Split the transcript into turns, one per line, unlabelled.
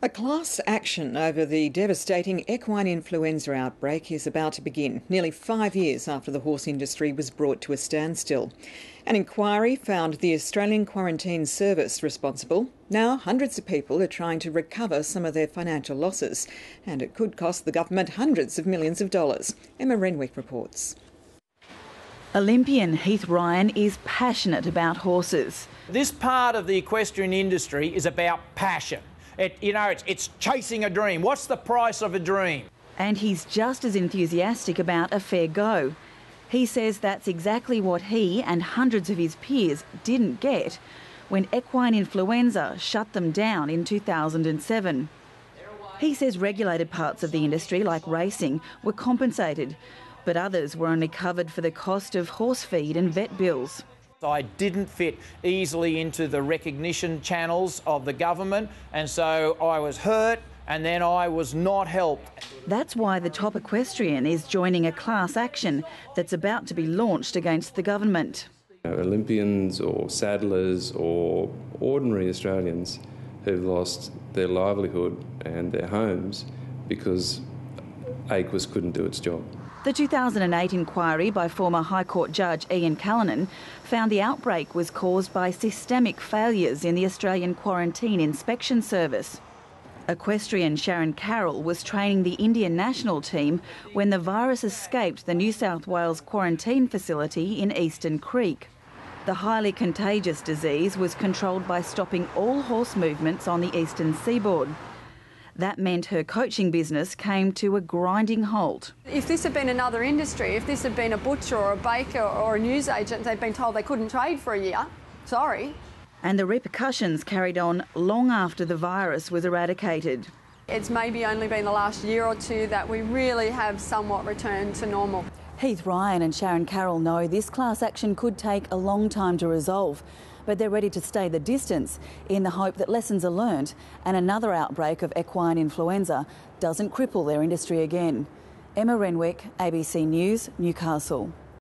A class action over the devastating equine influenza outbreak is about to begin, nearly 5 years after the horse industry was brought to a standstill. An inquiry found the Australian Quarantine Service responsible. Now hundreds of people are trying to recover some of their financial losses, and it could cost the government hundreds of millions of dollars. Emma Renwick reports.
Olympian Heath Ryan is passionate about horses.
This part of the equestrian industry is about passion. It's chasing a dream. What's the price of a dream?
And he's just as enthusiastic about a fair go. He says that's exactly what he and hundreds of his peers didn't get when equine influenza shut them down in 2007. He says regulated parts of the industry, like racing, were compensated, but others were only covered for the cost of horse feed and vet bills.
I didn't fit easily into the recognition channels of the government, and so I was hurt and then I was not helped.
That's why the top equestrian is joining a class action that's about to be launched against the government.
Olympians or saddlers or ordinary Australians who've lost their livelihood and their homes because AQUIS couldn't do its job.
The 2008 inquiry by former High Court Judge Ian Callanan found the outbreak was caused by systemic failures in the Australian Quarantine Inspection Service. Equestrian Sharon Carroll was training the Indian national team when the virus escaped the New South Wales quarantine facility in Eastern Creek. The highly contagious disease was controlled by stopping all horse movements on the eastern seaboard. That meant her coaching business came to a grinding halt.
If this had been another industry, if this had been a butcher or a baker or a newsagent, they'd been told they couldn't trade for a year. Sorry.
And the repercussions carried on long after the virus was eradicated.
It's maybe only been the last year or two that we really have somewhat returned to normal.
Heath Ryan and Sharon Carroll know this class action could take a long time to resolve, but they're ready to stay the distance in the hope that lessons are learnt and another outbreak of equine influenza doesn't cripple their industry again. Emma Renwick, ABC News, Newcastle.